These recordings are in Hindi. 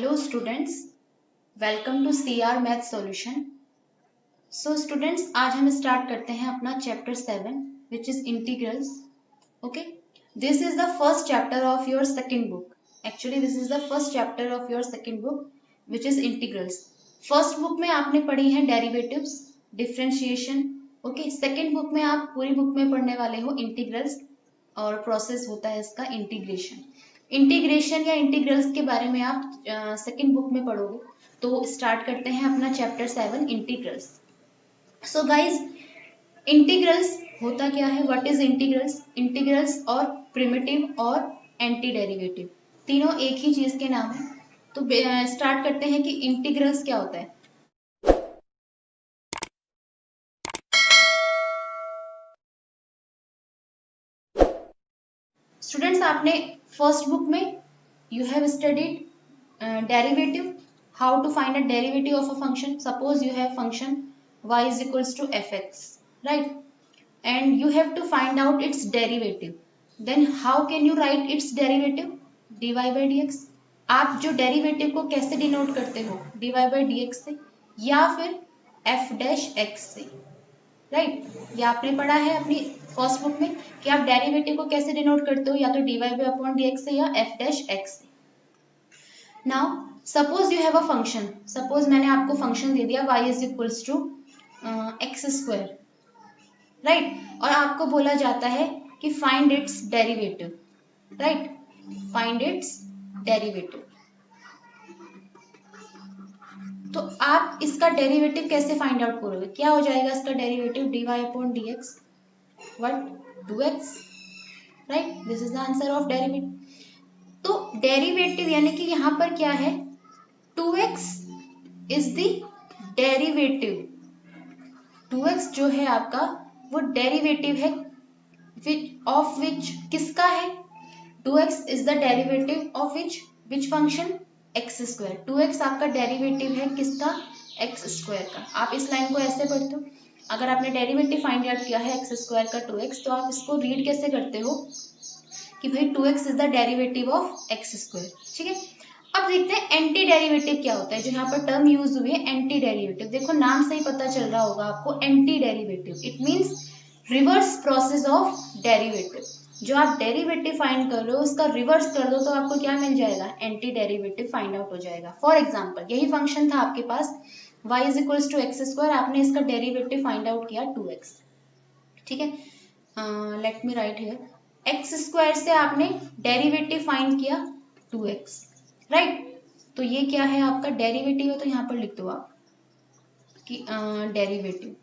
Hello students, welcome to CR math solution. So students, आज हम स्टार्ट करते हैं अपना chapter 7 which is integrals. Okay, this is the first chapter of your second book. Actually this is the first chapter of your second book which is integrals. First book में आपने पढ़ी है derivatives, differentiation. Okay, second book में आप पूरी बुक में पढ़ने वाले हो इंटीग्रल्स और प्रोसेस होता है इसका इंटीग्रेशन। इंटीग्रेशन या इंटीग्रल्स के बारे में आप सेकंड बुक में पढ़ोगे। तो स्टार्ट करते हैं अपना chapter 7 integrals. So guys, integrals होता क्या है? What is integrals? इंटीग्रल्स और प्रिमिटिव और एंटी डेरिवेटिव तीनों एक ही चीज के नाम है। तो स्टार्ट करते हैं कि इंटीग्रल्स क्या होता है। स्टूडेंट्स, आपने फर्स्ट बुक में you have studied derivative, how to find a derivative of a function. Suppose you have function y is equals to fx, right? And you have to find out its derivative. Then how can you write its derivative? dy by dx. आप जो डेरिवेटिव को कैसे डिनोट करते हो? dy by dx से या फिर f dash x से, राइट? ये आपने पढ़ा है अपनी फर्स्ट बुक में कि आप डेरिवेटिव को कैसे डिनोट करते हो, या तो dy by अपॉन dx से या f dash x से। Now suppose you have a function, suppose मैंने आपको फंक्शन दे दिया y is equals to x square, right? और आपको बोला जाता है कि find its derivative, right? Find its derivative. तो आप इसका डेरिवेटिव कैसे फाइंड आउट करोगे? क्या हो जाएगा इसका derivative? dy upon dx, what? 2x, right? This is the answer of derivative. तो डेरिवेटिव यानी कि यहाँ पर क्या है? 2x is the derivative. 2x जो है आपका वो डेरिवेटिव है ऑफ विच, किसका है? 2x is the derivative of which function? X square. 2x आपका डेरिवेटिव है किसका? एक्स स्क्वायर का। आप इस लाइन को ऐसे पढ़ते हो, अगर आपने डेरिवेटिव फाइंड आउट किया है एक्स स्क्वायर का 2x, तो आप इसको रीड कैसे करते हो कि भाई 2x is the derivative of x square. ठीक है, अब देखते हैं एंटी डेरिवेटिव क्या होता है। जो यहाँ पर टर्म यूज हुई है एंटी डेरिवेटिव, देखो नाम से ही पता चल रहा होगा आपको, anti derivative it means reverse process of derivative. जो आप डेरिवेटिव फाइंड कर रहे हो उसका रिवर्स कर दो तो आपको क्या मिल जाएगा? एंटी डेरिवेटिव फाइंड आउट हो जाएगा। फॉर एग्जाम्पल, यही फंक्शन था आपके पास y is equals to x square, आपने इसका डेरिवेटिव फाइंड आउट किया 2x। ठीक है, let me write here, x square से आपने डेरिवेटिव फाइंड किया 2x, राइट? तो ये क्या है? आपका डेरिवेटिव है, तो यहाँ पर लिख दो आप कि डेरिवेटिव।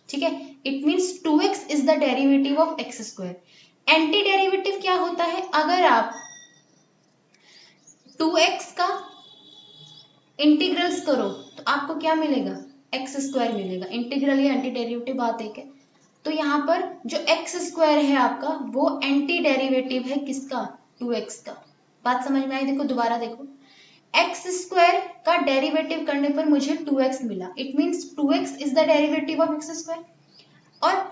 ठीक है, it means 2x is the derivative of x square. Anti derivative क्या होता है? अगर आप 2x का इंटीग्रल्स करो तो आपको क्या मिलेगा? एक्स स्क्वायर मिलेगा। इंटीग्रल या एंटी डेरिवेटिव बात एक है। तो यहाँ पर जो एक्स स्क्वायर है आपका वो एंटी डेरिवेटिव है किसका? 2x का। बात समझ में आई? देखो दोबारा देखो, एक्स स्क्वायर का डेरिवेटिव करने पर मुझे 2x मिला, it means 2x is the derivative of x square. और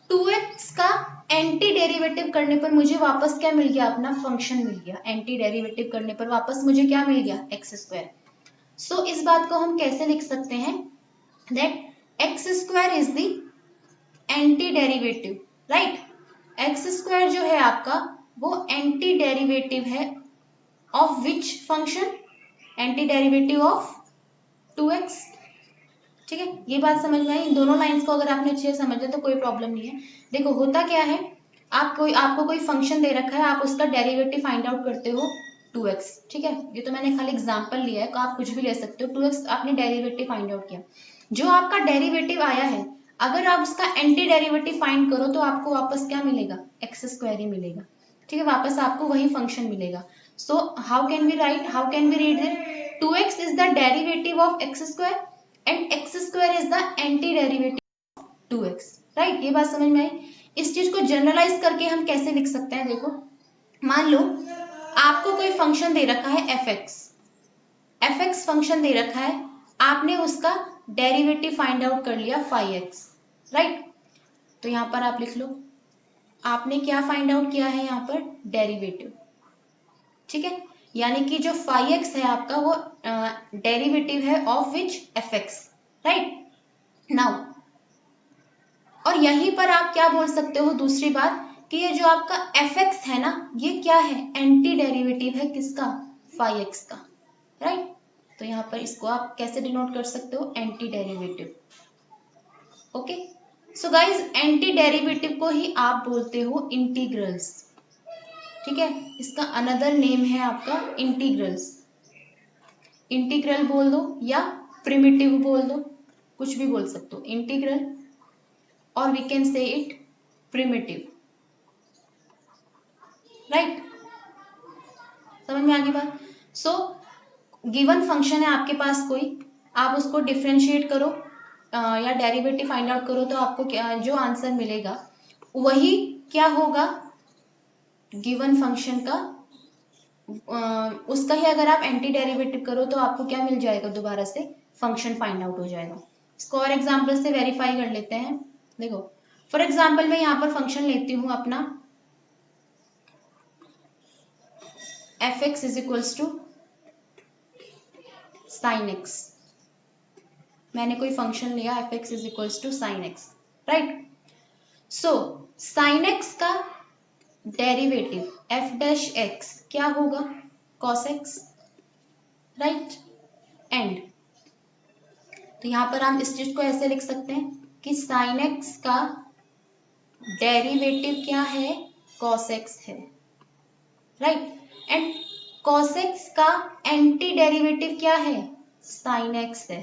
2x का एंटी डेरिवेटिव करने पर मुझे वापस क्या मिल गया? अपना फंक्शन मिल गया। एंटी डेरिवेटिव करने पर वापस मुझे क्या मिल गया? X square. सो इस बात को हम कैसे लिख सकते हैं? That x square is the anti derivative, right? X square जो है आपका वो एंटी डेरिवेटिव है of which function? Anti derivative of 2x। ठीक है, ये बात समझ में आई? इन दोनों लाइंस को अगर आपने अच्छे से समझा तो कोई प्रॉब्लम नहीं है। देखो होता क्या है, आपको कोई फंक्शन दे रखा है, आप उसका डेरिवेटिव फाइंड आउट करते हो 2x। ठीक है, ये तो मैंने खाली एग्जांपल लिया है, तो आप कुछ भी ले सकते हो। 2x आपने डेरिवेटिव फाइंड आउट किया, जो आपका डेरिवेटिव आया है अगर आप उसका एंटी डेरिवेटिव फाइंड करो तो आपको वापस क्या मिलेगा? एक्स स्क्वायर ही मिलेगा। ठीक है, वापस आपको वही फंक्शन मिलेगा। So how can we read that 2x is the derivative of x square and x square is the anti derivative of 2x, right? ये बात समझ में आई? इस चीज को जनरलाइज करके हम कैसे लिख सकते हैं? देखो, मान लो आपको कोई फंक्शन दे रखा है fx फंक्शन दे रखा है, आपने उसका डेरिवेटिव फाइंड आउट कर लिया 5x, राइट? तो यहां पर आप लिख लो, आपने क्या फाइंड आउट किया है यहाँ पर? डेरिवेटिव। ठीक है, यानी कि जो फाई एक्स है आपका वो डेरिवेटिव है of which F x, right now. और यहीं पर आप क्या बोल सकते हो दूसरी बात कि ये जो आपका एफ एक्स है ना, ये क्या है, एंटी डेरिवेटिव है किसका, फाई एक्स का, राइट। तो यहाँ पर इसको आप कैसे डिनोट कर सकते हो, anti derivative. Okay, so guys anti derivative को ही आप बोलते हो इंटीग्रल्स, ठीक है। इसका अनदर नेम है आपका इंटीग्रल्स। इंटीग्रल बोल दो या प्रिमिटिव बोल दो, कुछ भी बोल सकते हो, इंटीग्रल और we can say it primitive, right. समझ में आ गई बात। सो गिवन फंक्शन है आपके पास कोई, आप उसको डिफ्रेंशिएट करो या डेरिवेटिव फाइंड आउट करो, तो आपको क्या जो आंसर मिलेगा वही क्या होगा, गिवन फंक्शन का उसका ही अगर आप एंटी डेरिवेटिव करो तो आपको क्या मिल जाएगा, दोबारा से फंक्शन फाइंड आउट हो जाएगा। इसको और एग्जाम्पल से वेरीफाई कर लेते हैं। देखो फॉर एग्जाम्पल मैं यहाँ पर फंक्शन लेती हूँ अपना f x is equals to sine x. मैंने कोई फंक्शन लिया f x is equals to sine x, right. So sine x का डेरिवेटिव एफ डैश एक्स क्या होगा, कॉस एक्स, राइट। एंड तो यहां पर हम इस चीज को ऐसे लिख सकते हैं कि साइन एक्स का डेरिवेटिव क्या है, कॉस एक्स है, राइट। एंड कॉस एक्स का एंटी डेरिवेटिव क्या है, साइन एक्स है।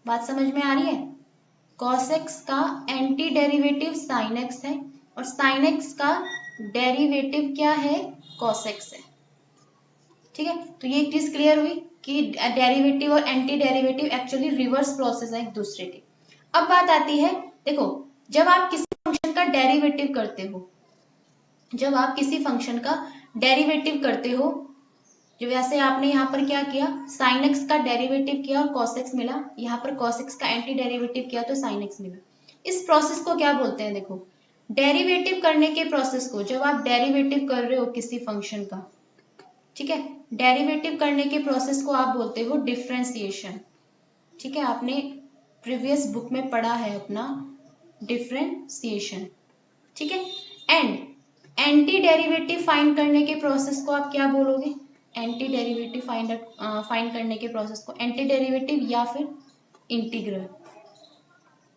बात समझ में आ रही है, कॉस एक्स का एंटी डेरिवेटिव साइन एक्स है और साइन एक्स का डेरिवेटिव क्या है, कॉस एक्स है, ठीक है। तो ये एक चीज क्लियर हुई कि डेरिवेटिव और anti derivative actually reverse process है एक दूसरे के। अब बात आती है, देखो जब आप किसी फंक्शन का डेरिवेटिव करते हो, जब आप किसी फंक्शन का डेरिवेटिव करते हो, जो वैसे आपने यहाँ पर क्या किया, साइन एक्स का डेरिवेटिव किया और कॉस एक्स मिला, यहाँ पर कॉस एक्स का एंटी डेरिवेटिव किया तो साइन एक्स मिला। इस प्रोसेस को क्या बोलते हैं, देखो डेरिवेटिव करने के प्रोसेस को, जब आप डेरिवेटिव कर रहे हो किसी फंक्शन का, ठीक है, डेरिवेटिव करने के प्रोसेस को आप बोलते हो डिफरेंशिएशन, ठीक है। आपने प्रीवियस बुक में पढ़ा है अपना डिफरेंशिएशन, ठीक है। एंड एंटी डेरिवेटिव फाइंड करने के प्रोसेस को आप क्या बोलोगे, एंटी डेरिवेटिव फाइंड करने के प्रोसेस को एंटी डेरिवेटिव या फिर इंटीग्रल,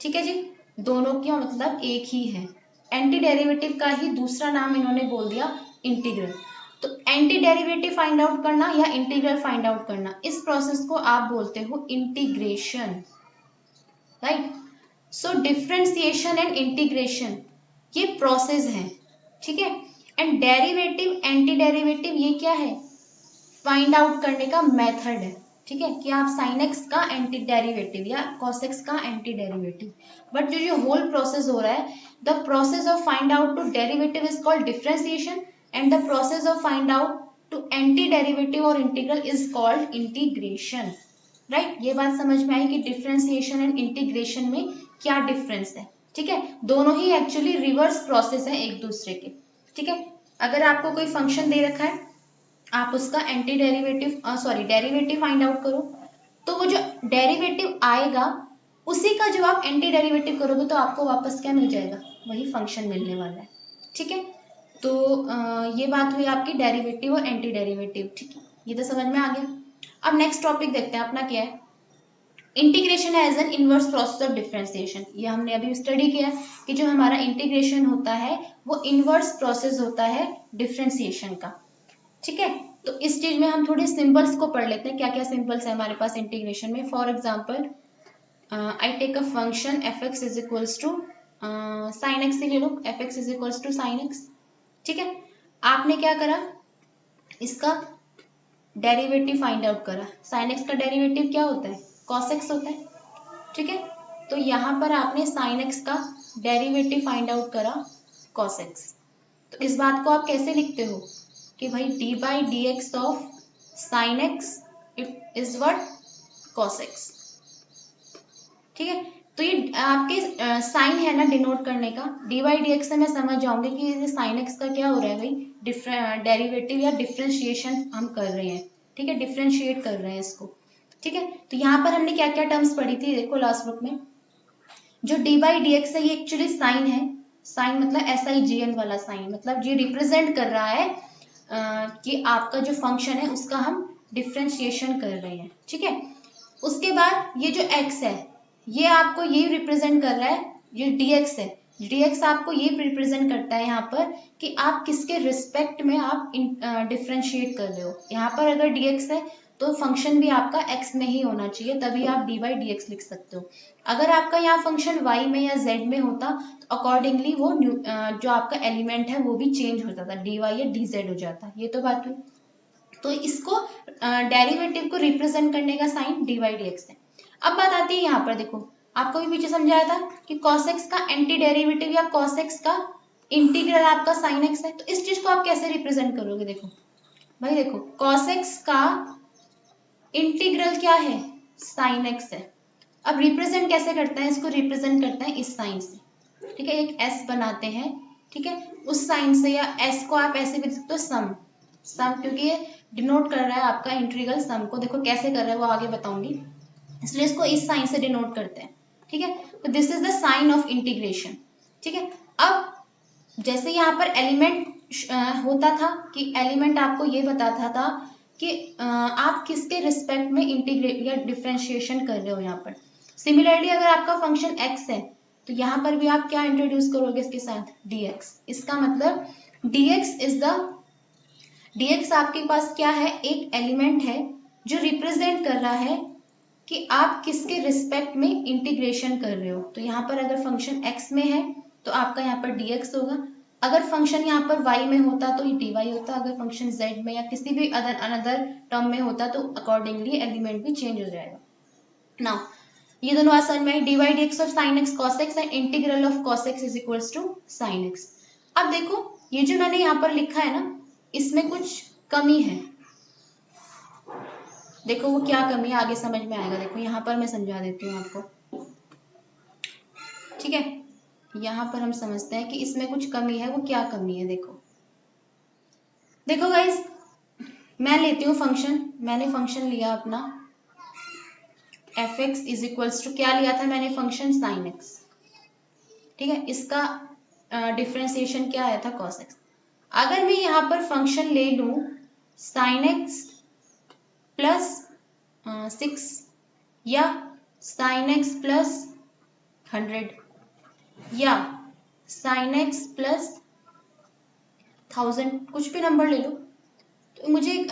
ठीक है जी। दोनों का मतलब एक ही है, एंटी डेरिवेटिव का ही दूसरा नाम इन्होंने बोल दिया इंटीग्रल। तो एंटी डेरिवेटिव फाइंड आउट करना या इंटीग्रल फाइंड आउट करना, इस प्रोसेस को आप बोलते हो integration, right. So differentiation and integration ये प्रोसेस है, ठीक है। एंड डेरिवेटिव एंटी डेरिवेटिव ये क्या है, फाइंड आउट करने का मेथड है, ठीक है, कि आप साइन एक्स का एंटी डेरिवेटिव या कॉस एक्स का एंटी डेरिवेटिव। बट जो होल प्रोसेस हो रहा है, the process of find out to derivative is called differentiation and the process of find out to anti derivative और integral is called integration, right. ये बात समझ में आई कि डिफरेंशिएशन एंड इंटीग्रेशन में क्या डिफरेंस है, ठीक है। दोनों ही एक्चुअली रिवर्स प्रोसेस है एक दूसरे के, ठीक है। अगर आपको कोई फंक्शन दे रखा है, आप उसका anti derivative derivative find out करो, तो वो जो डेरिवेटिव आएगा उसी का जब आप एंटी डेरिवेटिव करोगे तो आपको वापस क्या मिल जाएगा, वही फंक्शन मिलने वाला है, ठीक है। तो ये बात हुई आपकी डेरिवेटिव और एंटी डेरिवेटिव, ठीक है, ये तो समझ में आ गया। अब नेक्स्ट टॉपिक देखते हैं अपना क्या है, integration as an inverse process of differentiation. ये हमने अभी स्टडी किया कि जो हमारा इंटीग्रेशन होता है वो इनवर्स प्रोसेस होता है डिफरेंशिएशन का, ठीक है। तो इस चीज में हम थोड़े सिंबल्स को पढ़ लेते हैं, क्या क्या सिंबल्स है हमारे पास इंटीग्रेशन में। For example I take a function f x is equals to sine x, ले लो f x is equals to sine x, ठीक है। आपने क्या करा, इसका डेरिवेटिव फाइंड आउट करा। साइन एक्स का डेरिवेटिव क्या होता है, कॉस एक्स होता है, ठीक है। तो यहाँ पर आपने साइन एक्स का डेरिवेटिव फाइंड आउट करा कॉस एक्स। तो इस बात को आप कैसे लिखते हो कि भाई D by d x of sine x it is what, cos x, ठीक है। तो ये आपके साइन है ना डिनोट करने का, डी बाई डी एक्स से मैं समझ जाऊंगी कि ये साइन एक्स का क्या हो रहा है भाई, डेरिवेटिव या डिफरेंशिएशन हम कर रहे हैं, ठीक है, डिफ्रेंशिएट कर रहे हैं इसको। ठीक है, तो यहाँ पर हमने क्या क्या टर्म्स पढ़ी थी, देखो लास्ट बुक में। जो डी बाई डी एक्स है ये एक्चुअली साइन है, साइन मतलब SIGN वाला साइन, मतलब ये रिप्रेजेंट कर रहा है कि आपका जो फंक्शन है उसका हम डिफ्रेंशिएशन कर रहे हैं। ठीक है, उसके बाद ये जो x है ये आपको ये रिप्रेजेंट कर रहा है, ये dx है, dx आपको ये रिप्रेजेंट करता है यहाँ पर कि आप किसके रिस्पेक्ट में आप डिफ्रेंशिएट कर रहे हो। यहाँ पर अगर dx है तो फंक्शन भी आपका x में ही होना चाहिए, तभी आप dy dx लिख सकते हो। अगर आपका यहाँ फंक्शन y में या z में होता तो अकॉर्डिंगली वो जो आपका एलिमेंट है वो भी चेंज हो जाता, dy या dz हो जाता। ये तो बात हुई। तो इसको डेरिवेटिव को रिप्रेजेंट करने का साइन dy dx है। अब बात आती है यहाँ पर, देखो आपको भी पीछे समझाया था कि cos x का एंटी डेरिवेटिव या cos x का इंटीग्रल आपका sin x है। तो इस चीज को आप कैसे रिप्रेजेंट करोगे, देखो भाई, देखो cos x का इंटीग्रल क्या है, sin x है। अब रिप्रेजेंट कैसे करता है, इसको रिप्रेजेंट करता है इस साइन से। ठीक है, एक s बनाते हैं, ठीक है, उस साइन से, या s को आप ऐसे भी लिख सकते हो सम, सम क्योंकि ये डिनोट कर रहा है आपका इंटीग्रल सम को। देखो कैसे कर रहा है वो आगे बताऊंगी, इसलिए इसको इस साइन से डिनोट करते हैं। ठीक है, तो this is the sign of integration. ठीक है, अब जैसे यहाँ पर एलिमेंट होता था कि एलिमेंट आपको ये बताता था कि आप किसके रिस्पेक्ट में इंटीग्रेट या डिफरेंशिएशन कर रहे हो यहाँ पर। सिमिलरली अगर आपका फंक्शन x है तो यहाँ पर भी आप क्या इंट्रोड्यूस करोगे इसके साथ, dx। इसका मतलब dx आपके पास क्या है, एक एलिमेंट है जो रिप्रेजेंट कर रहा है कि आप किसके रिस्पेक्ट में इंटीग्रेशन कर रहे हो। तो यहाँ पर अगर फंक्शन x में है तो आपका यहाँ पर dx होगा, अगर फंक्शन यहाँ पर y में होता तो ये dy होता, अगर फंक्शन z में या किसी भी अनदर टर्म में होता तो अकॉर्डिंगली एलिमेंट भी चेंज हो जाएगा। नाउ ये दोनों बात समझ में आई, dy dx of sin x cos x and integral of cos x is equals to sin x। अब देखो ये जो मैंने यहाँ पर लिखा है ना, इसमें कुछ कमी है। देखो वो क्या कमी है आगे समझ में आएगा। देखो यहाँ पर मैं समझा देती हूँ आपको। ठीक है, यहाँ पर हम समझते हैं कि इसमें कुछ कमी है, वो क्या कमी है। देखो गाइस, मैं लेती हूँ फंक्शन, मैंने फंक्शन लिया अपना fx इज इक्वल्स टू, क्या लिया था मैंने, फंक्शन sin x। ठीक है, इसका डिफरेंशिएशन क्या आया था, cos x। अगर मैं यहाँ पर फंक्शन ले लूं sin x प्लस 6 या sin x प्लस 100 या sin x प्लस 1000, कुछ भी नंबर ले लो, तो मुझे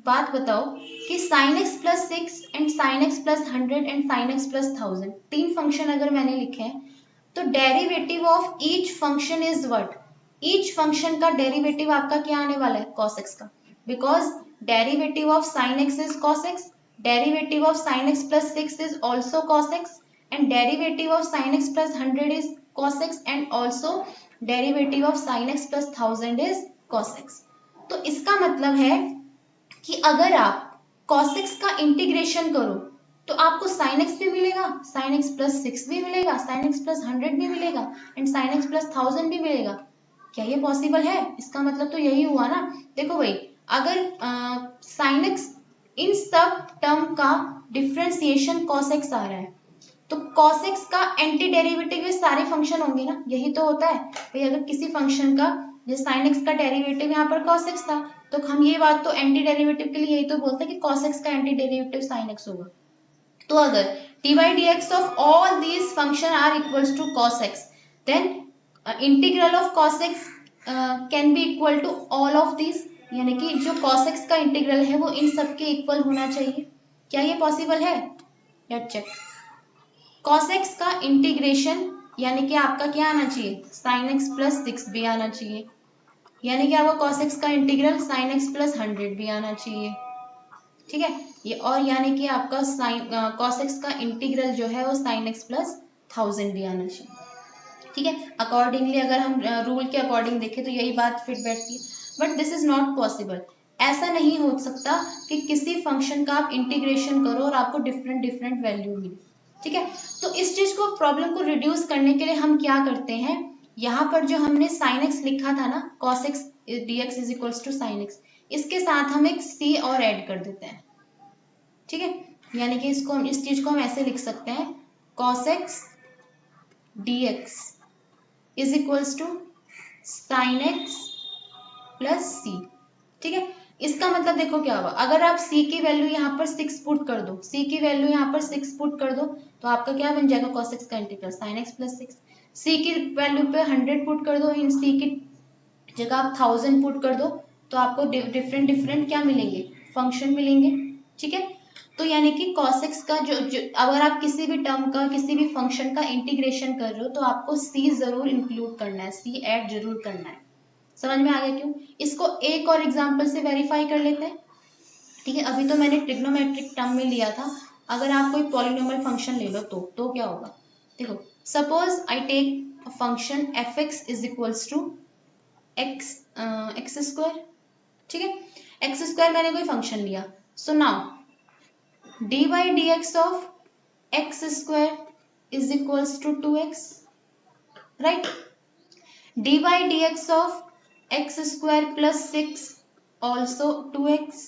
बात बताओ कि sin x plus 6 and sin x plus 100 and sin x plus 1000, तीन फंक्शन अगर मैंने लिखे हैं तो derivative of each function is what, each function का डेरिवेटिव आपका क्या आने वाला है, cos x का, because derivative of sin x is cos x, derivative of sin x plus 6 is also cos x and derivative of sin x plus 100 is cos x and also derivative of sin x plus 1000 is cos x। तो इसका मतलब है कि अगर आप cos x का इंटीग्रेशन करो तो आपको sin x भी मिलेगा, sin x प्लस 6 भी मिलेगा, sin x प्लस 100 भी मिलेगा एंड sin x प्लस 1000 भी मिलेगा। क्या ये पॉसिबल है? इसका मतलब तो यही हुआ ना। देखो भाई, अगर sin x इन सब टर्म का डिफरेंशिएशन cos x आ रहा है तो cos x का एंटी डेरिवेटिव ये सारे फंक्शन होंगे ना, यही तो होता है भाई। अगर किसी फंक्शन का जैसे sin x का डेरिवेटिव यहाँ पर cos x था तो हम ये बात तो एंटी डेरिवेटिव के लिए यही तो बोलते हैं कि cos x का एंटी डेरिवेटिव sin x होगा। तो अगर dy dx of all these function are equals to cos x, then integral of cos x can be equal to all of these, यानी कि जो cos x का इंटीग्रल है वो इन सब के इक्वल होना चाहिए। क्या ये पॉसिबल है? Let's check. cos x का इंटीग्रेशन यानी कि आपका क्या आना चाहिए, sin x प्लस 6 भी आना चाहिए, यानी कि आपका cos x का इंटीग्रल sin x प्लस 100 भी आना चाहिए। ठीक है, ये और यानी कि आपका cos x का इंटीग्रल जो है वो sin x प्लस 1000 भी आना चाहिए। ठीक है, अकॉर्डिंगली अगर हम रूल के अकॉर्डिंग देखें तो यही बात फिट बैठती है, but this is not possible. ऐसा नहीं हो सकता कि किसी फंक्शन का आप इंटीग्रेशन करो और आपको डिफरेंट वैल्यू मिले। ठीक है, तो इस चीज को, प्रॉब्लम को रिड्यूस करने के लिए हम क्या करते हैं, यहाँ पर जो हमने sin x लिखा था ना, cos x dx is equals to sin x, इसके साथ हम एक c और ऐड कर देते हैं, ठीक है। यानी कि इसको हम इस चीज को हम ऐसे लिख सकते हैं cos x dx is equals to sin x plus c, ठीक है। इसका मतलब देखो क्या होगा, अगर आप c की वैल्यू यहाँ पर 6 पुट कर दो, c की वैल्यू यहाँ पर 6 पुट कर दो तो आपका क्या बन जाएगा cos x का integral sin x plus 6। c की वैल्यू पे 100 पुट कर दो, इन c की जगह आप 1000 पुट कर दो तो आपको डिफरेंट डिफरेंट क्या मिलेंगे, फंक्शन मिलेंगे, ठीक है। तो यानी कि cos x का जो अगर आप किसी भी टर्म का किसी भी फंक्शन का इंटीग्रेशन कर रहे हो तो आपको c जरूर इंक्लूड करना है, c ऐड जरूर करना है। समझ में आ गया क्यों? इसको एक और एग्जांपल से वेरीफाई कर लेते हैं, ठीक है। अभी तो मैंने ट्रिग्नोमेट्रिक टर्म में लिया था, अगर आप कोई पॉलिनोमियल फंक्शन ले लो तो क्या होगा, देखो suppose I take a function f x is equals to x square, ठीक है। एक्स स्क्वायर मैंने कोई फंक्शन लिया, so now d by d x of x square is equals to 2x, right. D by d x of x square plus 6 also 2x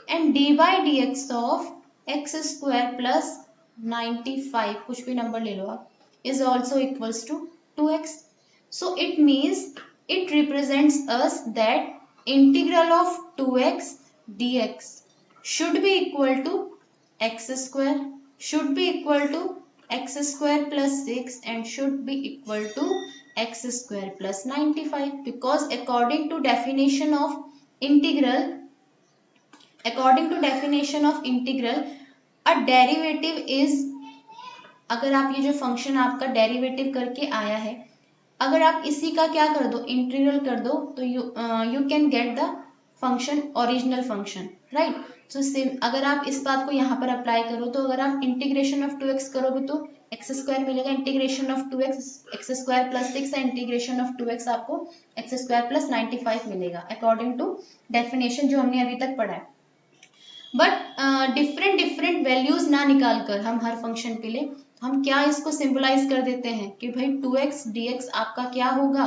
and d by dx of x square plus 95 कुछ भी नंबर ले लो आप is also equals to 2x. So it means it represents us that integral of 2x dx should be equal to x square, should be equal to x square plus 6 and should be equal to x square plus 95 because according to definition of integral a derivative is, अगर आप ये जो फंक्शन आपका डेरिवेटिव करके आया है अगर आप इसी का क्या कर दो इंटीग्रल कर दो तो you can get the function original function, right. So अगर आप इस बात को यहाँ पर अप्लाई करो तो अगर आप इंटीग्रेशन ऑफ 2x करोगे तो एक्स स्क्वायर मिलेगा, integration of 2x x square plus 6 है, इंटीग्रेशन ऑफ 2x आपको एक्स स्क्वायर प्लस 95 मिलेगा अकॉर्डिंग टू डेफिनेशन जो हमने अभी तक पढ़ा है। बट डिफरेंट डिफरेंट वैल्यूज ना निकाल कर हम हर फंक्शन के लिए हम क्या इसको सिंबलाइज कर देते हैं कि भाई 2x dx आपका क्या होगा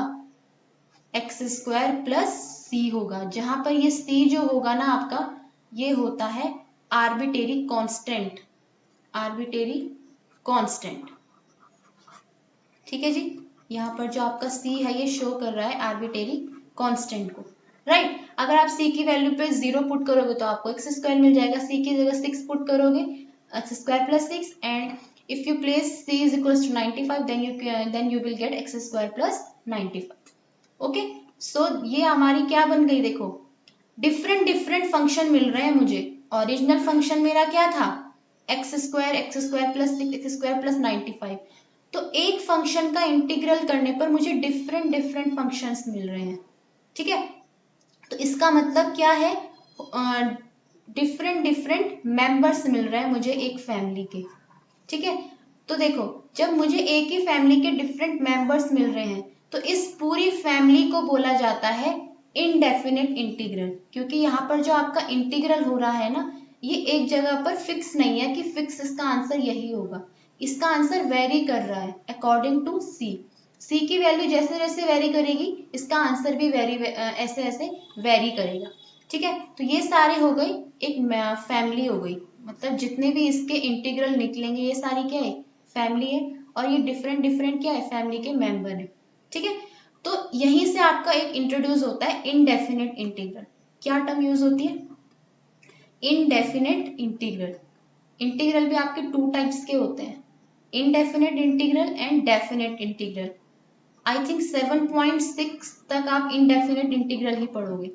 एक्स स्क्वायर प्लस सी होगा, जहां पर ये c जो होगा ना आपका ये होता है आर्बिटेरी कांस्टेंट, आर्बिटेरी कांस्टेंट, ठीक है जी। यहाँ पर जो आपका c है ये शो कर रहा है आर्बिटेरी कांस्टेंट को, राइट। अगर आप c की वैल्यू पे 0 पुट करोगे तो आपको एक्स स्क्वायर मिल जाएगा, c की जगह 6 पुट करोगे x square plus 6 and if you place c is equals to 95 then you will get x square plus 95, okay। so ये हमारी क्या बन गई, देखो डिफरेंट डिफरेंट फंक्शन मिल रहे हैं मुझे। ओरिजिनल फंक्शन मेरा क्या था x square plus 6 x square plus 95, तो एक फंक्शन का इंटीग्रल करने पर मुझे डिफरेंट डिफरेंट फंक्शंस मिल रहे हैं, ठीक है। तो इसका मतलब क्या है, डिफरेंट डिफरेंट मेंबर्स मिल रहे हैं मुझे एक फैमिली के, ठीक है। तो देखो जब मुझे एक ही फैमिली के डिफरेंट मेंबर्स मिल रहे हैं तो इस पूरी फैमिली को बोला जाता है इनडेफिनेट इंटीग्रल, क्योंकि यहाँ पर जो आपका इंटीग्रल हो रहा है ना ये एक जगह पर फिक्स नहीं है कि फिक्स इसका आंसर यही होगा, इसका आंसर वेरी कर रहा है अकॉर्डिंग टू सी की वैल्यू जैसे जैसे वेरी करेगी इसका आंसर भी ऐसे ऐसे वेरी करेगा, ठीक है। तो ये सारे हो गई एक फैमिली हो गई, मतलब जितने भी इसके इंटीग्रल निकलेंगे ये सारी क्या है फैमिली है और ये डिफरेंट डिफरेंट क्या है फैमिली के मेंबर है, ठीक है। तो यहीं से आपका एक इंट्रोड्यूस होता है इनडेफिनेट इंटीग्रल। क्या टर्म यूज होती है इनडेफिनेट इंटीग्रल। इंटीग्रल भी आपके 2 टाइप्स के होते हैं, indefinite integral and definite integral. I think 7.6 तक आप इनडेफिनेट इंटीग्रल ही पढ़ोगे,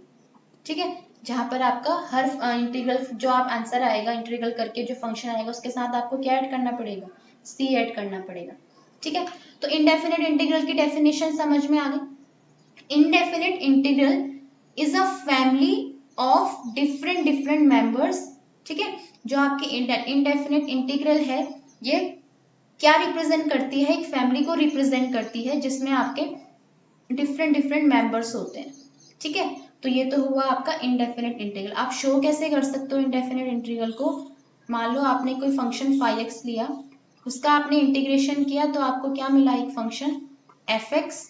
ठीक है, जहां पर आपका हर इंटीग्रल जो आप आंसर आएगा इंटीग्रल करके जो फंक्शन आएगा उसके साथ आपको क्या ऐड करना पड़ेगा c ऐड करना पड़ेगा, ठीक है। तो इनडेफिनेट इंटीग्रल की डेफिनेशन समझ में आ गई। Indefinite integral is a family of different different members, ठीक है। जो आपकी इनडेफिनेट इंटीग्रल है ये क्या रिप्रेजेंट करती है, एक फैमिली को रिप्रेजेंट करती है जिसमें आपके डिफरेंट डिफरेंट मेंबर्स होते हैं, ठीक है। तो ये तो हुआ आपका इनडेफिनेट इंटीग्रल। आप शो कैसे कर सकते हो इनडेफिनेट इंटीग्रल को, मान लो आपने कोई फंक्शन 5x लिया उसका आपने इंटीग्रेशन किया तो आपको क्या मिला एक फंक्शन fx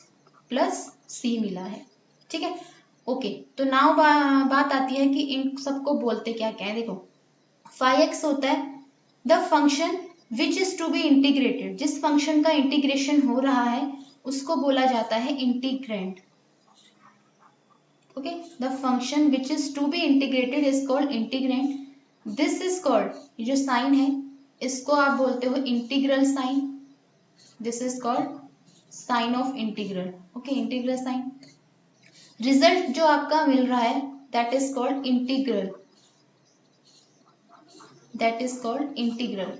प्लस c मिला है, ठीक है। ओके, तो नाउ बात आती है कि इन सबको बोलते क्या क्या है। देखो, फाई एक्स होता है the function which is to be integrated, जिस फंक्शन का इंटीग्रेशन हो रहा है उसको बोला जाता है integrand. Okay, the function which is to be integrated is called integrand. This is called, ये जो साइन है इसको आप बोलते हो integral sign. This is called sign of integral. Okay, integral sign. Result जो आपका मिल रहा है that is called integral, that is called integral.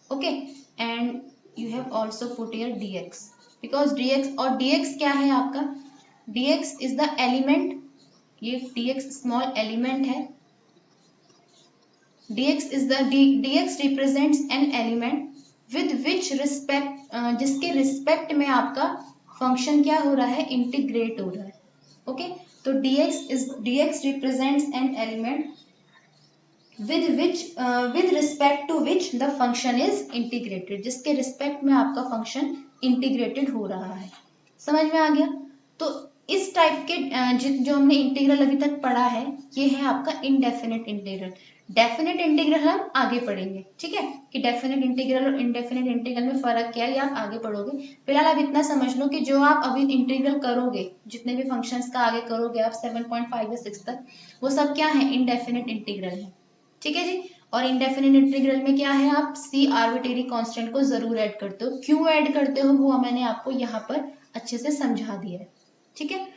Okay, and you have also put here dx because dx, और dx क्या है आपका, dx is the element, ये dx small element है। dx is the dx represents an element with which respect, जिसके रिस्पेक्ट में आपका फंक्शन क्या हो रहा है, इंटीग्रेट हो रहा है। ओके, तो dx represents an element with respect to which the function is integrated, जिसके रिस्पेक्ट में आपका फंक्शन इंटीग्रेटेड हो रहा है। समझ में आ गया? तो इस टाइप के जो हमने इंटीग्रल अभी तक पढ़ा है ये है आपका इनडेफिनेट इंटीग्रल। डेफिनेट इंटीग्रल हम आगे पढ़ेंगे, ठीक है, कि डेफिनेट इंटीग्रल और इनडेफिनेट इंटीग्रल में फर्क क्या है ये आप आगे पढ़ोगे। फिलहाल आप इतना समझ लो कि जो आप अभी इंटीग्रल करोगे, जितने भी फंक्शंस का आगे करोगे आप 7.5 या 6 तक, वो सब क्या है, इनडेफिनेट इंटीग्रल है। ठीक है जी। और इंडेफिनेट इंटीग्रल में क्या है, आप सी आर्बिट्रेरी कांस्टेंट को जरूर ऐड करते हो। क्यों ऐड करते हो वो मैंने आपको यहाँ पर अच्छे से समझा दिया है। ठीक है,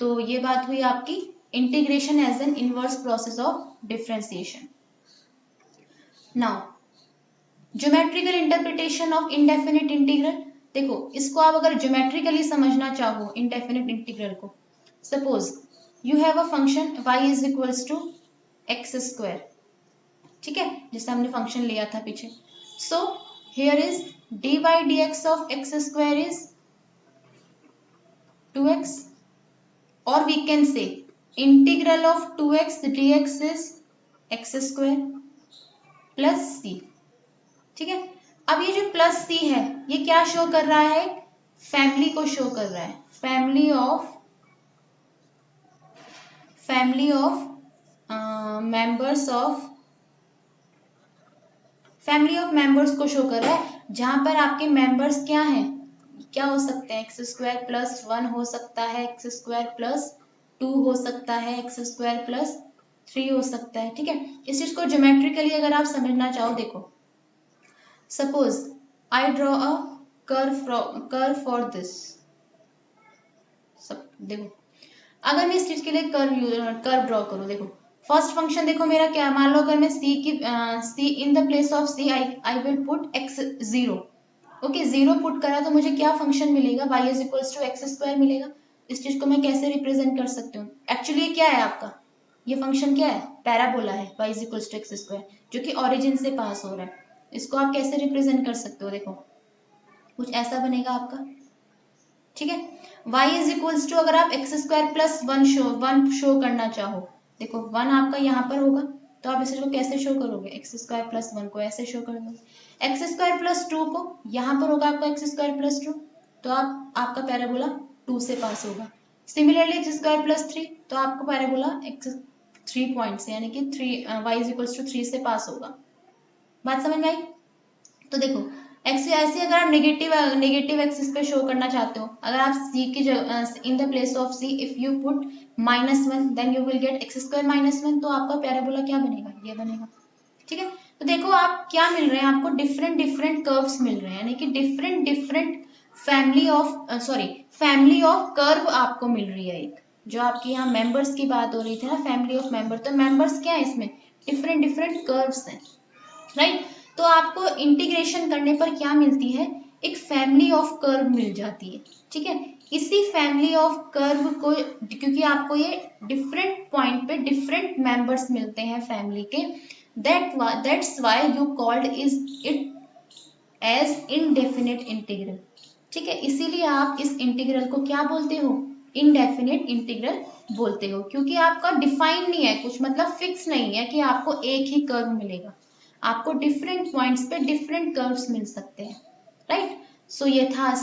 तो ये बात हुई आपकी integration as an inverse process of differentiation. Now geometrical interpretation of indefinite integral. देखो, इसको आप अगर ज्योमेट्रिकली समझना चाहो इनडेफिनेट इंटीग्रल को, suppose you have a function y is equals to x square, ठीक है, जिससे हमने फंक्शन लिया था पीछे। So here is dy dx of x square is 2x, और we can say integral of 2x dx is x square plus c. ठीक है, अब ये जो प्लस सी है ये क्या शो कर रहा है, फैमिली को शो कर रहा है, फैमिली ऑफ मेंबर्स को शो कर रहा है, जहां पर आपके मेंबर्स क्या हैं, क्या हो सकते हैं, एक्स स्क्वायर प्लस 1 हो सकता है, एक्स स्क्वायर प्लस 2 हो सकता है, एक्स स्क्वायर प्लस 3 हो सकता है। ठीक है, इस चीज को ज्योमेट्रिकली अगर आप समझना चाहो, देखो suppose I draw a curve for this. देखो, अगर मैं इस चीज के लिए कर्व ड्रॉ करूं, देखो फर्स्ट फंक्शन देखो मेरा क्या, मान लो अगर मैं c in the place of c I will put x 0। Okay, 0 put करा तो मुझे क्या फंक्शन मिलेगा, y is equals to x square मिलेगा। इस चीज को मैं कैसे रिप्रेजेंट कर सकती हूँ, एक्चुअली ये क्या है आपका, ये फंक्शन क्या है, पैराबोला है, y is equals to x square, जो कि ओरिजिन से पास हो रहा है। इसको आप कैसे रिप्रेजेंट कर सकते हो, देखो कुछ ऐसा बनेगा आपका। ठीक है, y इज इक्वल्स टू, अगर आप एक्स स्क्वायर प्लस 1 शो करना चाहो, देखो 1 आपका यहाँ पर होगा, तो आप इसको कैसे शो करोगे, एक्स स्क्वायर प्लस 1 को ऐसे शो कर दोगे। एक्स स्क्वायर प्लस 2 को यहाँ पर होगा आपका एक्स स्क्वायर प्लस 2, तो आपका पैराबोला 2 से पास होगा। सिमिलरली एक्स स्क्वायर प्लस 3, तो आपको पैराबोला एक्स 3 पॉइंट से यानी कि 3 y इज इक्वल्स टू 3 से पास होगा। बात समझ में आई? तो देखो एक्स ऐसे अगर आप नेगेटिव एक्सिस पे शो करना चाहते हो, अगर आप c की जगह in the place of c if you put -1 then you will get x square -1, तो आपका पैराबोला क्या बनेगा, ये बनेगा। ठीक है, तो देखो आप क्या मिल रहे हैं, आपको डिफरेंट कर्व्स मिल रहे हैं, यानी कि डिफरेंट फैमिली ऑफ कर्व आपको मिल रही है। एक जो आपकी यहाँ मेंबर्स की बात हो रही थी ना, फैमिली ऑफ मेंबर, तो मेंबर्स क्या है इसमें, डिफरेंट कर्व्स हैं, राइट। तो आपको इंटीग्रेशन करने पर क्या मिलती है, एक फैमिली ऑफ कर्व मिल जाती है। ठीक है, इसी फैमिली ऑफ कर्व को, क्योंकि आपको ये डिफरेंट पॉइंट पे डिफरेंट मेंबर्स मिलते हैं फैमिली के, that's why you called it as indefinite integral. ठीक है, इसीलिए आप इस इंटीग्रल को क्या बोलते हो, इनडेफिनेट इंटीग्रल बोलते हो, क्योंकि आपका डिफाइन नहीं है कुछ, मतलब फिक्स नहीं है कि आपको एक ही कर्व मिलेगा, आपको डिफरेंट पॉइंट्स पे डिफरेंट कर्व्स मिल सकते हैं, राइट। सो ये था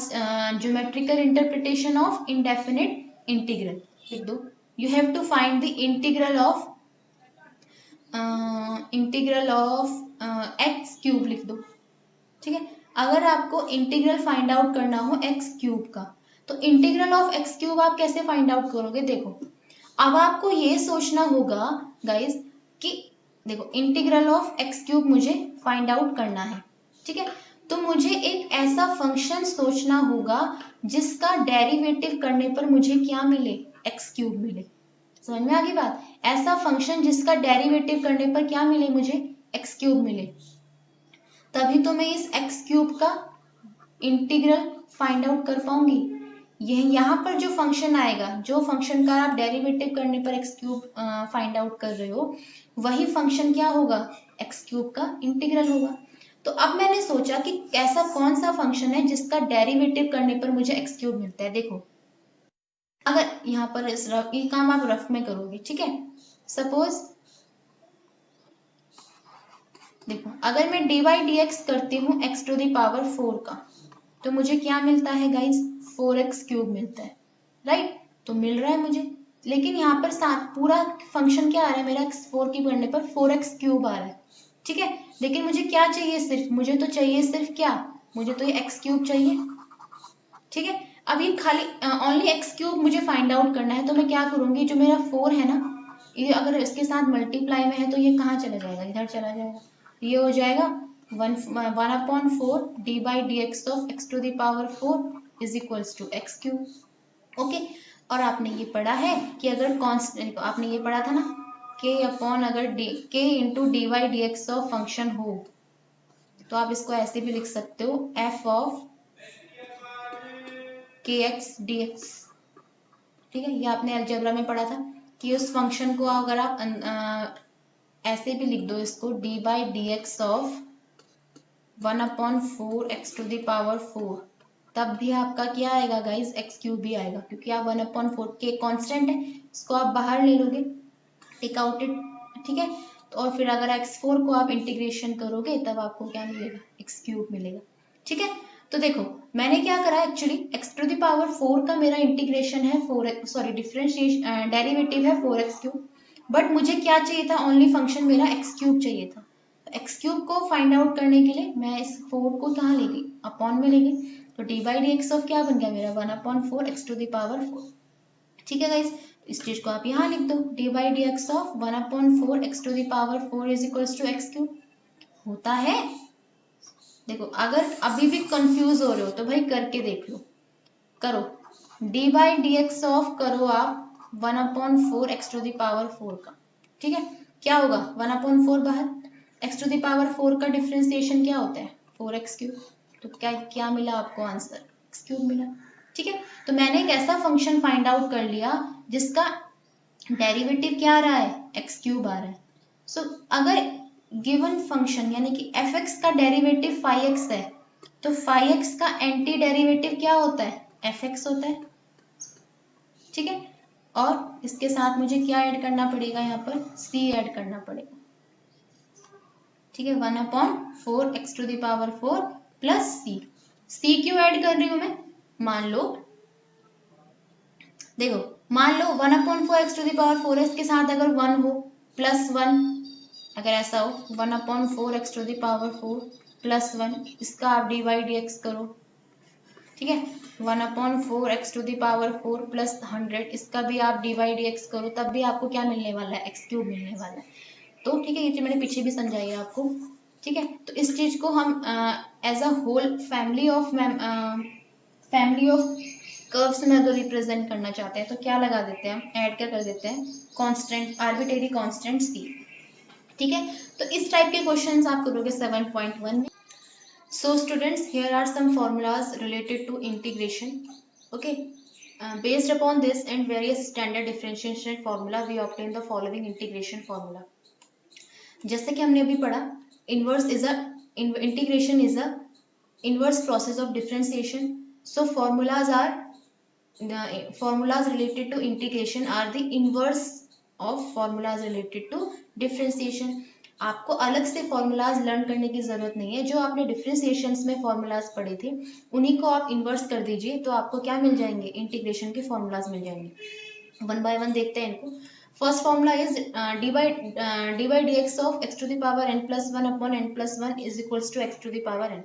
geometrical interpretation of indefinite integral. लिख दो, you have to find the integral of x cube लिख दो। ठीक है, अगर आपको इंटीग्रल फाइंड आउट करना हो एक्स क्यूब का, तो इंटीग्रल ऑफ एक्स क्यूब आप कैसे फाइंड आउट करोगे? देखो, अब आपको ये सोचना होगा गाइस कि देखो इंटीग्रल ऑफ एक्स क्यूब मुझे फाइंड आउट करना है, ठीक है, तो मुझे एक ऐसा फंक्शन सोचना होगा जिसका डेरिवेटिव करने पर मुझे क्या मिले? एक्स क्यूब मिले। समझ में आ गई बात? ऐसा फंक्शन जिसका डेरिवेटिव करने पर क्या मिले? मुझे एक्स क्यूब मिले, तभी तो मैं इस एक्स क्यूब का इंटीग्रल फाइंड आउट कर पाऊंगी। यहाँ पर जो फंक्शन आएगा, जो फंक्शन का आप डेरिवेटिव करने पर एक्स क्यूब फाइंड आउट कर रहे हो, वही फंक्शन क्या होगा? एक्स क्यूब का इंटीग्रल होगा। तो अब मैंने सोचा कि ऐसा कौन सा फंक्शन है जिसका डेरिवेटिव करने पर मुझे एक्स क्यूब मिलता है। देखो, अगर यहाँ पर ये काम आप रफ में करोगे, ठीक है, सपोज देखो, अगर मैं डी बाई डी एक्स करती हूँ एक्स टू दी पावर 4 का, तो मुझे क्या मिलता है गाइज? 4x क्यूब मिलता है, राइट? तो मिल रहा है मुझे, लेकिन यहाँ पर साथ पूरा फंक्शन क्या आ रहा है मेरा? 4 की करने पर 4x क्यूब आ रहा है, ठीक है, लेकिन मुझे क्या चाहिए? सिर्फ मुझे तो चाहिए सिर्फ क्या? मुझे तो ये x क्यूब चाहिए, ठीक है। अब ये खाली ओनली x क्यूब मुझे फाइंड आउट करना है, तो मैं क्या करूंगी? जो मेरा 4 है ना, ये अगर इसके साथ मल्टीप्लाई में है तो ये कहाँ चला जाएगा? इधर चला जाएगा, ये हो जाएगा 1/4 d by d x of x to the power 4 is equals to x cube. Okay, और आपने ये पढ़ा है कि अगर कांस्टेंट, आपने ये पढ़ा था ना, के अपॉन अगर के into D by d x of function हो, तो आप इसको ऐसे भी लिख सकते हो, एफ ऑफ के एक्स डी एक्स। ठीक है, ये आपने अलजेब्रा में पढ़ा था कि उस फंक्शन को अगर आप ऐसे भी लिख दो, इसको d by d x of 1/4 x to the power 4, तब भी आपका क्या आएगा गाइज? एक्स क्यूब भी आएगा, क्योंकि आप 1/4 के कांस्टेंट है, इसको आप बाहर ले लोगे, टेक आउट इट, ठीक है। तो और फिर अगर x4 को आप इंटीग्रेशन करोगे तब आपको क्या मिलेगा? एक्स क्यूब मिलेगा, ठीक है। तो देखो, मैंने क्या करा actually, x to the power 4 का मेरा इंटीग्रेशन है 4x, सॉरी डिफरेंशिएशन डेरिवेटिव है 4x क्यूब, बट मुझे क्या चाहिए था? ओनली फंक्शन मेरा एक्स क्यूब चाहिए था। एक्स क्यूब को फाइंड आउट करने के लिए मैं इस 4 को कहाँ ले गई? अपॉन में ले गई, तो d by d x of क्या बन गया मेरा? 1/4 एक्स टू दी पावर 4, ठीक है गाइस। इस चीज को आप यहाँ लिख दो, d by d x of 1/4 x to the power 4 is equals to x cube. होता है? देखो, अगर अभी भी कंफ्यूज हो रहे हो तो भाई करके देख लो, करो, D by d x of करो आप 1/4 एक्स टू दी पावर 4 का, ठीक है, क्या होगा? 1/4 बाहर, एक्स टू दी पावर 4 का डिफरेंशिएशन क्या होता है? 4x cube. तो क्या क्या मिला आपको आंसर? एक्स क्यूब मिला, ठीक है। तो मैंने एक ऐसा फंक्शन फाइंड आउट कर लिया जिसका डेरिवेटिव क्या आ रहा है? एक्स क्यूब आ रहा है। सो अगर गिवन फंक्शन यानी कि fx का डेरिवेटिव 5x है, तो 5x का एंटी डेरिवेटिव क्या होता है? fx होता है, ठीक है। और इसके साथ मुझे क्या ऐड करना पड़ेगा? यहाँ पर c ऐड करना पड़ेगा, ठीक है, 1/4 x to the power 4 plus c क्यों ऐड कर रही हूं मैं? मान लो, देखो, मान लो 1/4 एक्स टू दी पावर 4 है, इसके साथ अगर 1 हो प्लस 1, अगर ऐसा हो 1/4 x to the power 4 plus 1, इसका आप डी बाई डी एक्स करो, ठीक है, 1/4 x to the power 4 plus 100, इसका भी आप डी बाई डी एक्स करो, तब भी आपको क्या मिलने वाला है? एक्स क्यूब मिलने वाला है। तो ठीक है, ये चीज मैंने पीछे भी समझाई है आपको, ठीक है। तो इस चीज को हम as a whole family of curves में अगर रिप्रेजेंट करना चाहते हैं तो क्या लगा देते हैं? हम ऐड क्या कर देते हैं? कांस्टेंट, आर्बिट्रेरी कांस्टेंट c, ठीक है। तो इस टाइप के क्वेश्चंस आप करोगे 7.1 में। So students, here are some formulas related to integration, okay. Based upon this and various standard differentiation formula, we obtain the following integration formula. जैसे कि हमने अभी पढ़ा, integration is a inverse process of differentiation. So formulas related to integration are the inverse of formulas related to differentiation. आपको अलग से फॉर्मूलाज लर्न करने की जरूरत नहीं है, जो आपने डिफरेंशिएशंस में फॉर्मूलाज पढ़े थे उन्हीं को आप इन्वर्स कर दीजिए, तो आपको क्या मिल जाएंगे? इंटीग्रेशन के फॉर्मूलाज मिल जाएंगे। वन बाय वन देखते हैं इनको। First formula is d by d x of x to the power n plus one upon n plus one is equals to x to the power n.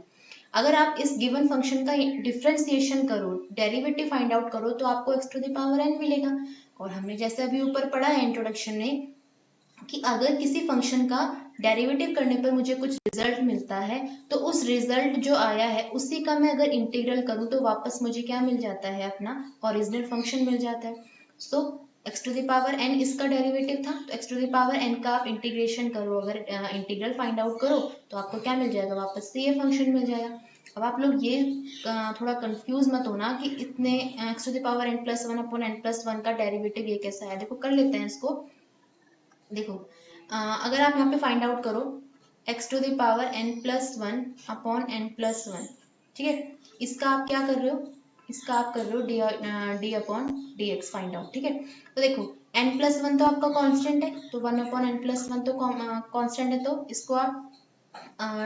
अगर आप इस गिवन फंक्शन का डिफरेंशिएशन करो, डेरिवेटिव फाइंड आउट करो, तो आपको x to the power n मिलेगा। और हमने जैसे अभी ऊपर पढ़ा है इंट्रोडक्शन में कि अगर किसी फंक्शन का डेरिवेटिव करने पर मुझे कुछ रिजल्ट मिलता है, तो उस रिजल्ट जो आया है उसी का मैं अगर इंटीग्रल करूं तो वापस मुझे क्या मिल जाता है, अपना ओरिजिनल फंक्शन मिल जाता है। So x to the power n इसका डेरिवेटिव था, तो x to the power n का आप इंटीग्रेशन करो, अगर इंटीग्रल फाइंड आउट करो तो आपको क्या मिल जाएगा, वापस से ये फंक्शन मिल जाएगा। अब आप लोग ये थोड़ा कंफ्यूज मत होना कि इतने x to the power n plus one upon n plus one का डेरिवेटिव ये कैसा है। देखो कर लेते हैं इसको। देखो अगर आप यहाँ पे फाइंड आउट करो x to the power n plus one upon n plus one, ठीक है, इसका आप क्या कर रहे हो, इसका आप कर रहे हो D upon d x find out, ठीक है। तो देखो एन प्लस वन तो आपका कांस्टेंट है, तो one upon n plus one तो कांस्टेंट है, तो इसको आप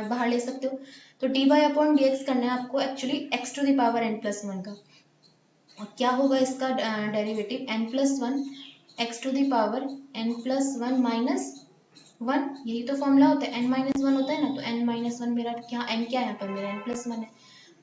बाहर ले सकते हो। तो d by upon d x करना है आपको actually x to the power n plus one का, और क्या होगा इसका derivative, n plus one x to the power n plus one minus one, यही तो फॉर्मूला होता है, एन माइनस वन होता है ना, तो एन माइनस वन मेरा क्या, एन क्या है यहाँ पर मेरा एन प्लस वन है,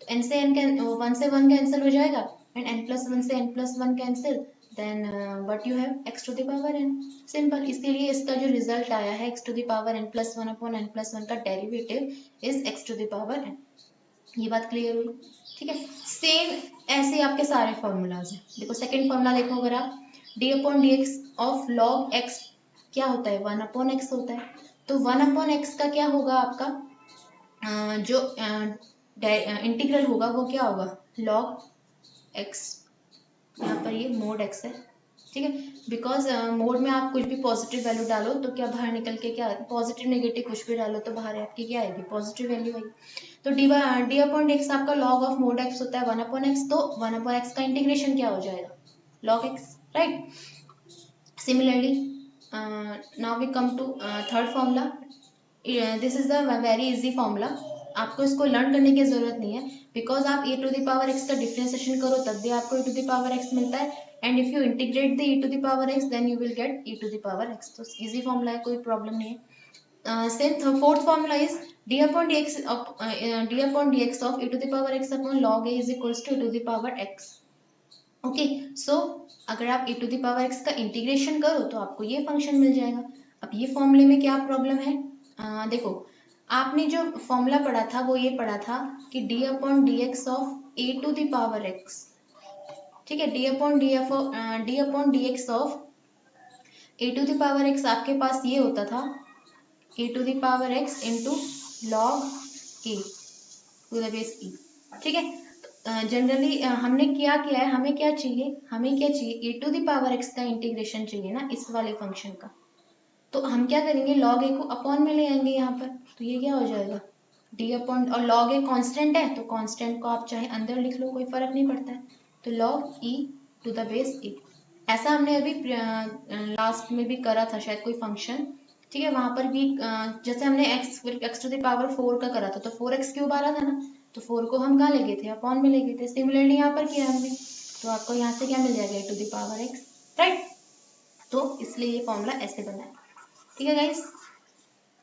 तो एन से एन वन से वन कैंसिल हो जाएगा, एंड एन प्लस वन से n plus one cancel, then what you have x to the power n, simple. इसीलिए इसका जो रिजल्ट आया है x to the power n plus one upon n plus one का derivative is x to the power n. ये बात क्लियर हुई, ठीक है। सेम ऐसे आपके सारे फॉर्मूलाज हैं। देखो सेकंड फॉर्मूला देखो, अगर आप D upon d x of log x क्या होता है, वन अपॉन एक्स होता है, तो वन अपॉन एक्स का क्या होगा आपका जो इंटीग्रल होगा वो क्या होगा, लॉग एक्स, यहाँ पर ये मोड एक्स है, ठीक है। बिकॉज मोड में आप कुछ भी पॉजिटिव वैल्यू डालो तो क्या बाहर निकल के क्या, पॉजिटिव नेगेटिव कुछ भी डालो तो बाहर आपकी क्या आएगी, पॉजिटिव वैल्यू आएगी। तो डी अपॉन एक्स आपका लॉग ऑफ मोड एक्स होता है वन अपॉन एक्स, तो वन अपॉन एक्स का इंटीग्रेशन क्या हो जाएगा, log x, right. Similarly now we come to third formula. This is the very easy formula, आपको इसको लर्न करने की जरूरत नहीं है, बिकॉज आप a to the power x का डिफरेंशिएशन करो तब भी आपको a to the power x मिलता है, and if you integrate the e to the power x then you will get e to the power x. तो इजी फॉर्मूला है, कोई प्रॉब्लम नहीं है। Same fourth formula is d upon d x of e to the power x upon log a is equals to e to the power x. Okay, so अगर आप e to the power x का इंटीग्रेशन करो तो आपको ये फंक्शन मिल जाएगा। अब ये फॉर्मूले में क्या प्रॉब्लम है, देखो आपने जो फॉर्मूला पढ़ा था वो ये पढ़ा था कि d upon d x of a to the power x, ठीक है, d upon d x of a to the power x आपके पास ये होता था a to the power x into log a to the base e, ठीक है। जनरली हमने क्या किया है, हमें क्या चाहिए, ए टू द पावर एक्स का इंटीग्रेशन चाहिए ना इस वाले फंक्शन का, तो हम क्या करेंगे, लॉग ए को अपॉन में ले आएंगे यहाँ पर, तो ये क्या हो जाएगा डी अपॉन, और लॉग ए कांस्टेंट है तो कांस्टेंट को आप चाहे अंदर लिख लो, कोई फर्क नहीं पड़ता है, तो log e to the base a. ऐसा हमने अभी लास्ट में भी करा था शायद कोई फंक्शन, ठीक है, वहां पर भी जैसे हमने एक्स टू द पावर 4 का करा था, तो 4x क्यूब आ रहा था ना, तो 4 को हम कहाँ ले गए थे, अपॉन में ले गए थे। सिमिलरली यहाँ पर किया हमने, तो आपको यहाँ से क्या मिल जाएगा a to the power x, right. तो इसलिए ये फॉर्मूला ऐसे बना है, ठीक है गाइस,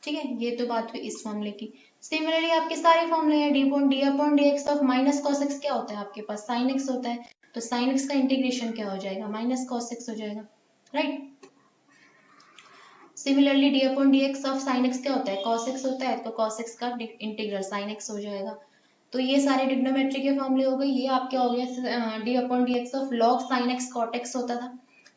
ठीक है। ये तो बात हुई इस फॉर्मूले की। सिमिलरली आपके सारे फॉर्मूले हैं, D upon d x of minus cos x क्या होता है आपके पास, साइन एक्स होता है, तो साइन एक्स का इंटीग्रेशन क्या हो जाएगा, माइनस कॉस एक्स हो जाएगा, right. Similarly D upon d x of sine x क्या होता है, कॉस एक्स होता है, तो कॉस एक्स का इंटीग्रल साइन एक्स हो जाएगा। तो ये सारे ट्रिग्नोमेट्री के फॉर्मूले हो गए। ये आपके हो गया d upon d x of log sine x cot x होता था,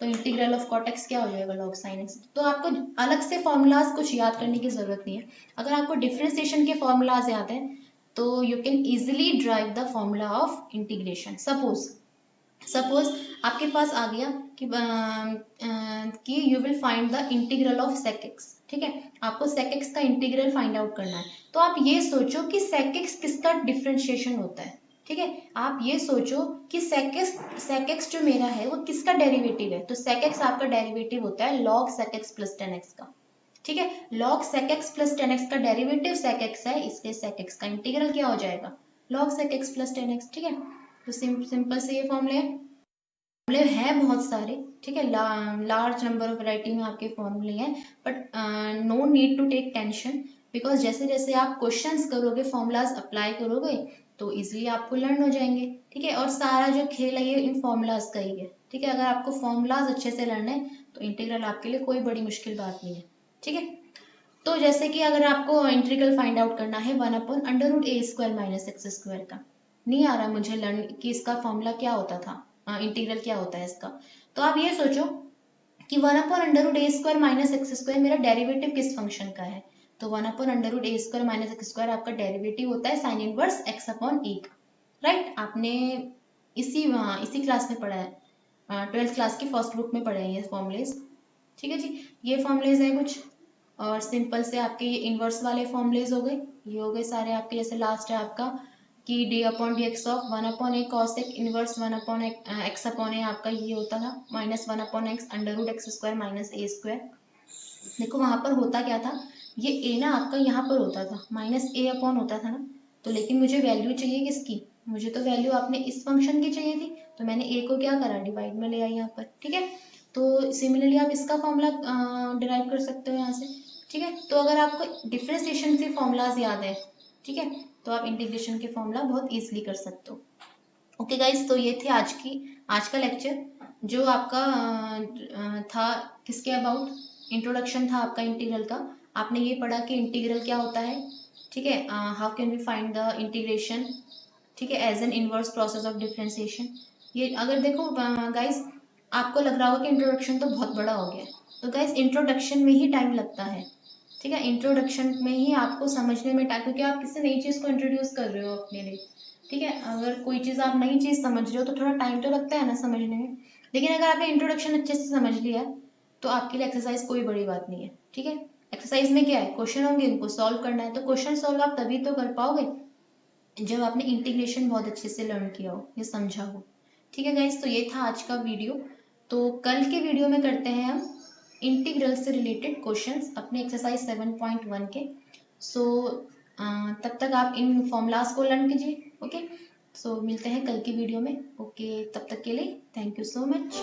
तो इंटीग्रल ऑफ कॉट एक्स क्या हो जाएगा, लॉग साइन एक्स। तो आपको अलग से फॉर्मूलाज कुछ याद करने की जरूरत नहीं है, अगर आपको डिफरेंशिएशन के फॉर्मूलाज याद हैं तो you can easily derive the formula of integration. Suppose आपके पास आ गया कि you will find the integral of sec x, ठीक है, आपको सेक एक्स का इंटीग्रल फाइंड आउट करना है, तो आप ये सोचो कि सेक एक्स किसका डिफरेंशिएशन होता है, ठीक है, आप ये सोचो कि सेक एक्स जो मेरा है वो किसका डेरिवेटिव है, तो सेक एक्स आपका डेरिवेटिव होता है log sec x plus tan x का, ठीक है, log sec x plus tan x का डेरिवेटिव सेक एक्स है, इसलिए सेक एक्स का इंटीग्रल क्या हो जाएगा, log sec x plus tan x, ठीक है। तो सिंपल से ये फॉर्मूले हैं बहुत सारे, ठीक है, लार्ज नंबर ऑफ वैरायटी में आपके फॉर्मूले हैं, but no need to take tension, because जैसे जैसे आप क्वेश्चंस करोगे, फॉर्मूलाज अप्लाई करोगे, तो इजीली आपको लर्न हो जाएंगे। ठीक है, और सारा जो खेल है ये इन फॉर्मूलाज का ही है। ठीक है, अगर आपको फॉर्मूलाज अच्छे से लर्न है तो इंटीग्रल आपके लिए कोई बड़ी मुश्किल बात नहीं है। ठीक है, तो जैसे कि अगर आपको इंटीग्रल फाइंड आउट करना है 1/√a² माइनस x² का, नहीं आ रहा मुझे लर्न कि इसका फॉर्मूला क्या होता था, इंटीग्रल क्या होता है इसका, तो आप ये सोचो कि 1/√a² माइनस x² मेरा डेरिवेटिव किस फंक्शन का है। तो 1/√a² माइनस x² आपका डेरिवेटिव होता है साइन इनवर्स x/a का। राइट, आपने इसी क्लास में पढ़ा है, 12th क्लास की फर्स्ट बुक में पढ़े हैं ये फॉर्मूलेज। ठीक है जी, ये फॉर्मूलेज हैं कुछ, और सिंपल से आपके ये इनवर्स वाले फॉर्मूलेज हो गए, ये हो गए सारे आपके। जैसे लास्ट है आपका कि d/dx of 1/a cos x inverse 1/x/a आपका ये होता था minus 1/x √x² minus a²। देखो वहां पर होता क्या था, ये a ना आपका यहाँ पर होता था माइनस a अपॉन होता था ना, तो लेकिन मुझे वैल्यू चाहिए किसकी, मुझे तो वैल्यू आपने इस फंक्शन की चाहिए थी, तो मैंने a को क्या करा, डिवाइड में ले आई यहाँ पर। ठीक है, तो सिमिलरली आप इसका फॉर्मूला डिराइव कर सकते हो यहाँ से। ठीक है, तो अगर आपको डिफरेंशिएशन के फॉर्मूलाज याद है, ठीक है, तो आप इंटीग्रेशन के फॉर्मूला बहुत इजीली कर सकते हो। ओके गाइज, तो ये थे आज का लेक्चर, जो आपका था किसके अबाउट, इंट्रोडक्शन था आपका इंटीग्रल का। आपने ये पढ़ा कि इंटीग्रल क्या होता है। ठीक है, how can we find the integration, ठीक है, as an inverse process of differentiation. ये अगर देखो गाइज, आपको लग रहा होगा कि इंट्रोडक्शन तो बहुत बड़ा हो गया, तो गाइज इंट्रोडक्शन में ही टाइम लगता है। ठीक है, इंट्रोडक्शन में ही आपको समझने में टाइम, क्योंकि आप किसी नई चीज़ को इंट्रोड्यूस कर रहे हो अपने लिए। ठीक है, अगर कोई चीज़ आप नई चीज़ समझ रहे हो तो थोड़ा टाइम तो लगता है ना समझने में, लेकिन अगर आपने इंट्रोडक्शन अच्छे से समझ लिया तो आपके लिए एक्सरसाइज कोई बड़ी बात नहीं है। ठीक है, एक्सरसाइज में क्या है, क्वेश्चन होंगे, उनको सॉल्व करना है, तो क्वेश्चन सॉल्व आप तभी तो कर पाओगे जब आपने इंटीग्रेशन बहुत अच्छे से लर्न किया हो, ये समझा हो। ठीक है गाइज, तो ये था आज का वीडियो। तो कल के वीडियो में करते हैं हम इंटीग्रल से रिलेटेड क्वेश्चंस अपने एक्सरसाइज 7.1 के। सो तब तक आप इन फॉर्मूलाज को लर्न कीजिए। ओके, सो मिलते हैं कल की वीडियो में। ओके, तब तक के लिए थैंक यू सो मच।